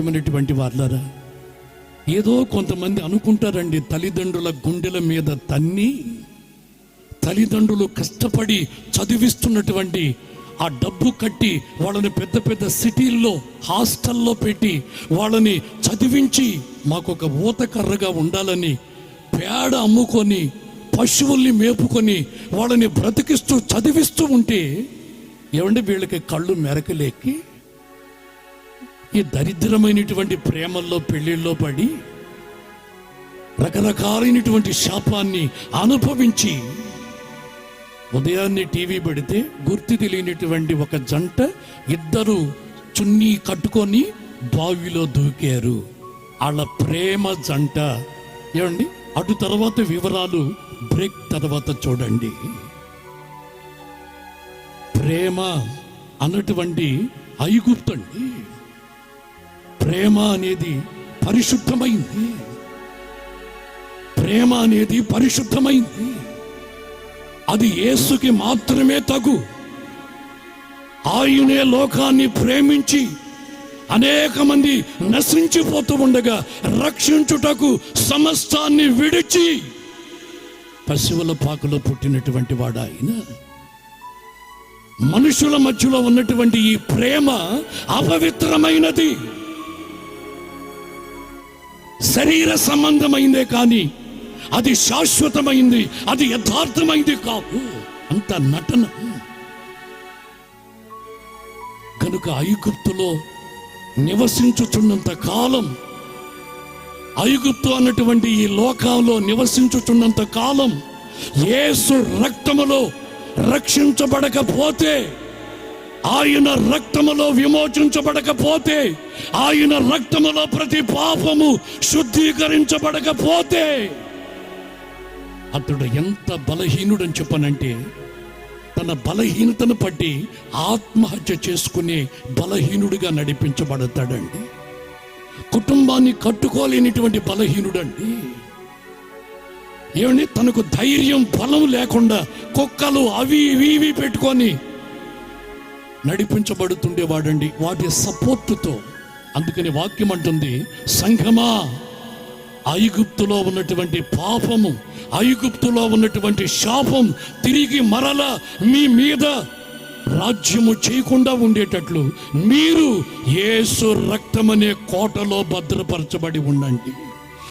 ప్రియమైనటువంటి వాళ్ళారా, ఏదో కొంతమంది అనుకుంటారండి, తల్లిదండ్రుల గుండెల మీద తన్ని, తల్లిదండ్రులు కష్టపడి చదివిస్తున్నటువంటి ఆ డబ్బు కట్టి వాళ్ళని పెద్ద పెద్ద సిటీల్లో హాస్టల్లో పెట్టి వాళ్ళని చదివించి మాకొక ఊతకర్రగా ఉండాలని పేడ అమ్ముకొని పశువుల్ని మేపుకొని వాళ్ళని బ్రతికిస్తూ చదివిస్తూ ఉంటే ఏమంటే వీళ్ళకి కళ్ళు మెరకలేకి ఈ దరిద్రమైనటువంటి ప్రేమల్లో పెళ్లిళ్ళలో పడి రకరకాలైనటువంటి శాపాన్ని అనుభవించి ఉదయాన్నే టీవీ పెడితే గుర్తు తెలియనటువంటి ఒక జంట ఇద్దరు చున్నీ కట్టుకొని బావిలో దూకారు. వాళ్ళ ప్రేమ జంట. ఏమండి, అటు తర్వాత వివరాలు బ్రేక్ తర్వాత చూడండి. ప్రేమ అన్నటువంటి ఐగుప్తు అండి. ప్రేమ అనేది పరిశుద్ధమైంది. ప్రేమ అనేది పరిశుద్ధమైంది. అది యేసుకి మాత్రమే తగు. ఆయనే లోకాన్ని ప్రేమించి అనేక మంది నశించిపోతూ ఉండగా రక్షించుటకు సమస్తాన్ని విడిచి పశువుల పాకలో పుట్టినటువంటి వాడు ఆయన. మనుషుల మధ్యలో ఉన్నటువంటి ఈ ప్రేమ అపవిత్రమైనది, శరీర సంబంధమైందే కానీ అది శాశ్వతమైంది, అది యథార్థమైంది కాదు. అంత నటన. కనుక ఐగుప్తులో నివసించుచున్నంత కాలం, ఐగుప్తు అన్నటువంటి ఈ లోకంలో నివసించుచున్నంత కాలం యేసు రక్తములో రక్షించబడకపోతే, ఆయన రక్తములో విమోచించబడకపోతే, ఆయన రక్తములో ప్రతి పాపము శుద్ధీకరించబడకపోతే అతడు ఎంత బలహీనుడని చెప్పనంటే తన బలహీనతను బట్టి ఆత్మహత్య చేసుకునే బలహీనుడిగా నడిపించబడతాడండి. కుటుంబాన్ని కట్టుకోలేనిటువంటి బలహీనుడండి. ఏమండి, తనకు ధైర్యం బలం లేకుండా కుక్కలు అవి ఇవి పెట్టుకొని నడిపించబడుతుండేవాడండి వాటి సపోర్టుతో. అందుకని వాక్యం అంటుంది, సంఘమా, ఐగుప్తులో ఉన్నటువంటి పాపము, ఐగుప్తులో ఉన్నటువంటి శాపం తిరిగి మరల మీ మీద రాజ్యము చేయకుండా ఉండేటట్లు మీరు యేసు రక్తమనే కోటలో భద్రపరచబడి ఉండండి.